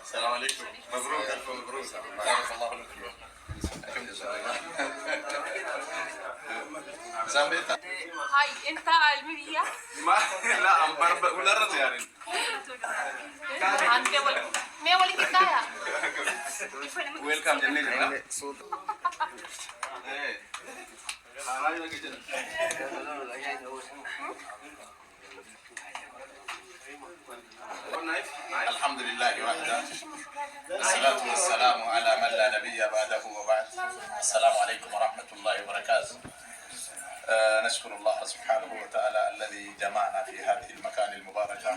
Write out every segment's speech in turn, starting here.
السلام عليكم. مبروك ألف مبروك. بارك الله لكم. هاي انت علمية؟ ما لا أمبر ولا رد يعني. عندي ولا ما ولا كتايا. ويلكم جميل. الحمد لله وحده والصلاة والسلام على من لا نبي بعده وبعد. السلام عليكم ورحمة الله وبركاته. نشكر الله سبحانه وتعالى الذي جمعنا في هذه المكان المباركة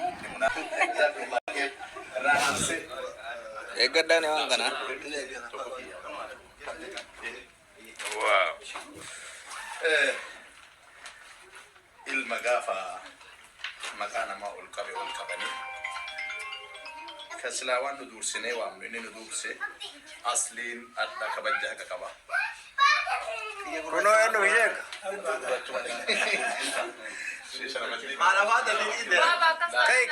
جزاكم الله خير. واو. المقافة مكان ما القبي والقبني كسلاوان ندور سنة وامنين ندور سه أصلين أدنى كبجة كبا كنو إنه يجيك على هذا اللي كي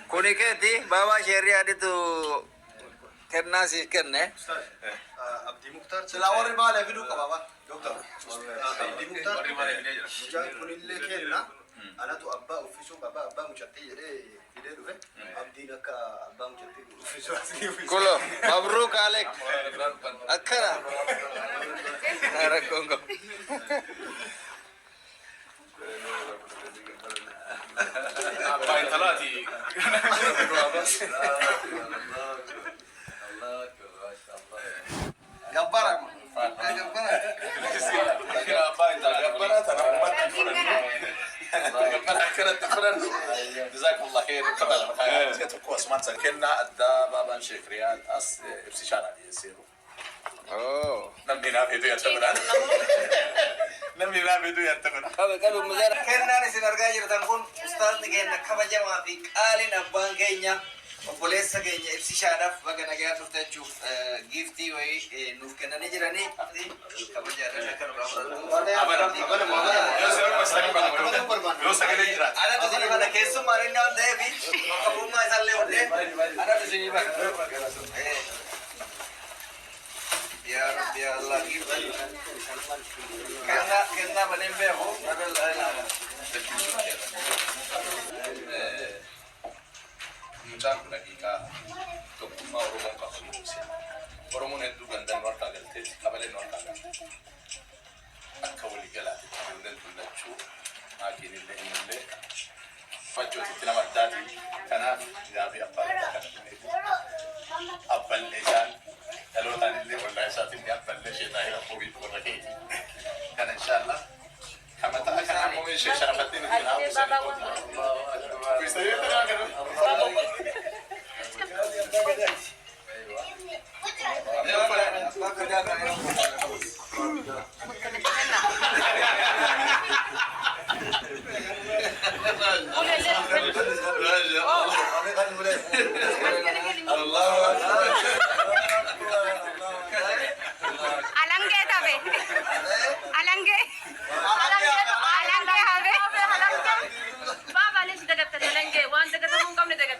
كوني كتي بابا شريعة itu كنا sih kena Abdi Mukhtar selawar riba video ka baba doktor Abdi Mukhtar mujan kunille kenna ana tu abba ofisu baba abba muchatti jere video dufe Abdi naka abba muchatti ofisu asli كله مبروك عليك أكرا ناركونغو باين ثلاثي gabbarak جزاكم الله خير. كنا أدى بابا شيخ رياض ابتشار عليه يسيروا أوه نمينا فيديو يتمنى نمينا فيديو يتمنى قبل مزارع kenna ni sinarga jirtan kun ustaz ni kenna kabajama fi qalin abban kenya obbolessa keenya ibsishaadhaaf baga nagaa turtachuuf giftii wayii nuuf kennanii jiranii kabajaadhaan akka ana tusinii bana keessummaa inni waan ta'eef qabummaa isaallee hodhee ana tusinii bana ya rabbi ya allah kenna baleen beeku mucaan kun daqiiqaa tokkummaa Oromoon qabu ibse. Oromoon hedduu gandaan warqaa galteetti qabaleen warqaa galte. Akka waliigalaatti ijoolleen tullachuu maatiin illee innillee fachootitti nama addaati. Kanaaf Alangge tabe. Alangge. Alangge habe. Baba ليش دقت الهلنجة وانت دقت من قبل دقت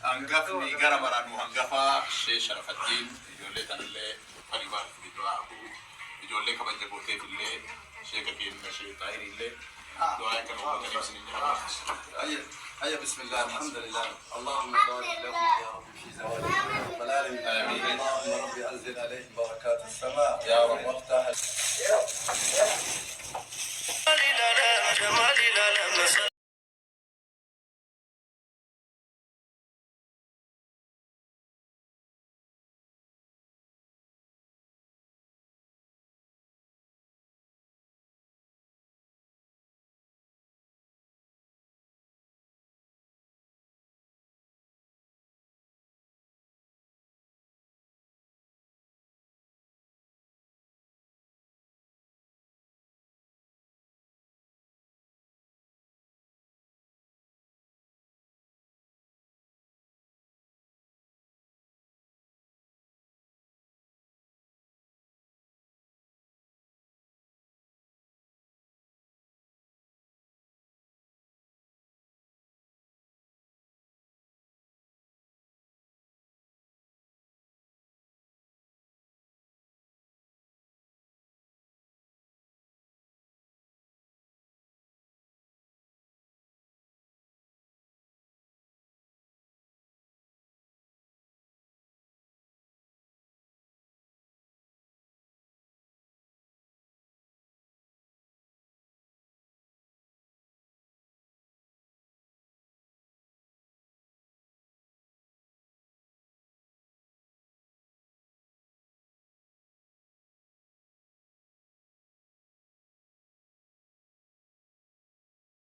Angafni gara baranu angafa Sheikh Sharafuddin ijoollee tanallee qalibaaf du'aa ijoollee kabaja gootee illee Sheikh keenya Sheikh Tahir illee du'aa kan uummatanii isin jira. هيا بسم الله الحمد لله اللهم بارك لهم يا رب في زواجهم يا رب العالمين اللهم ربي انزل عليهم بركات السماء يا رب وافتح